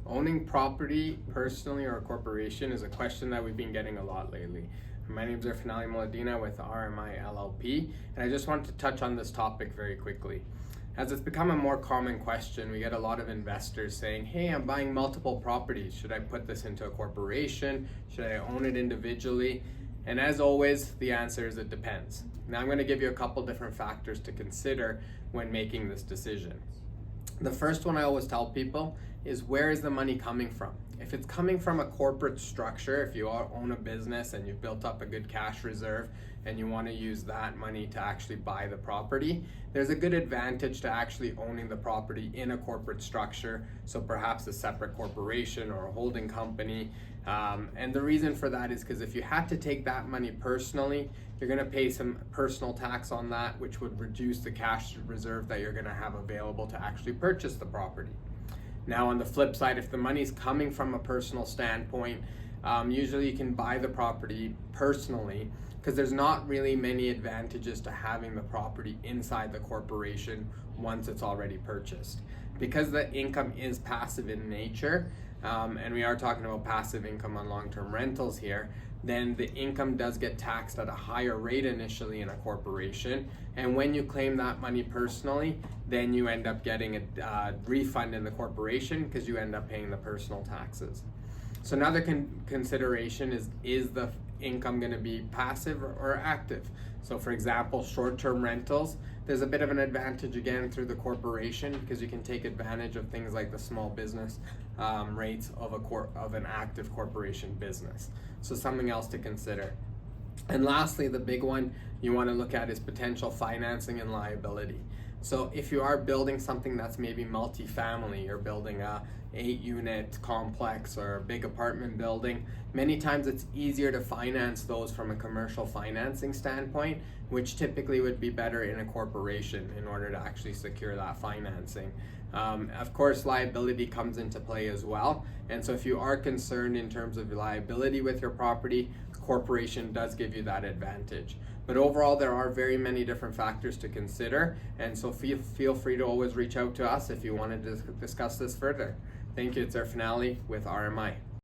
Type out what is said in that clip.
Owning property personally or a corporation is a question that we've been getting a lot lately. My name is Finale Moladina with RMI LLP, and I just wanted to touch on this topic very quickly. As it's become a more common question, we get a lot of investors saying, hey, I'm buying multiple properties. Should I put this into a corporation? Should I own it individually? And as always, the answer is it depends. Now I'm going to give you a couple different factors to consider when making this decision. The first one I always tell people is, where is the money coming from? If it's coming from a corporate structure, if you own a business and you've built up a good cash reserve and you want to use that money to actually buy the property, there's a good advantage to actually owning the property in a corporate structure, so perhaps a separate corporation or a holding company. And the reason for that is because if you had to take that money personally, you're going to pay some personal tax on that, which would reduce the cash reserve that you're going to have available to actually purchase the property. Now on the flip side, if the money's coming from a personal standpoint, usually you can buy the property personally because there's not really many advantages to having the property inside the corporation once it's already purchased. Because the income is passive in nature, and we are talking about passive income on long-term rentals here, then the income does get taxed at a higher rate initially in a corporation. And when you claim that money personally, then you end up getting a refund in the corporation because you end up paying the personal taxes. So another consideration is the income going to be passive or active? So for example, short-term rentals, there's a bit of an advantage again through the corporation because you can take advantage of things like the small business rates of an active corporation business. So something else to consider. And lastly, the big one you want to look at is potential financing and liability. So if you are building something that's maybe multi-family, you're building a 8-unit complex or a big apartment building, many times it's easier to finance those from a commercial financing standpoint, which typically would be better in a corporation in order to actually secure that financing. Of course, liability comes into play as well. And so if you are concerned in terms of liability with your property, corporation does give you that advantage. But overall, there are very many different factors to consider. And so feel free to always reach out to us if you want to discuss this further. Thank you. It's our Finale with RMI.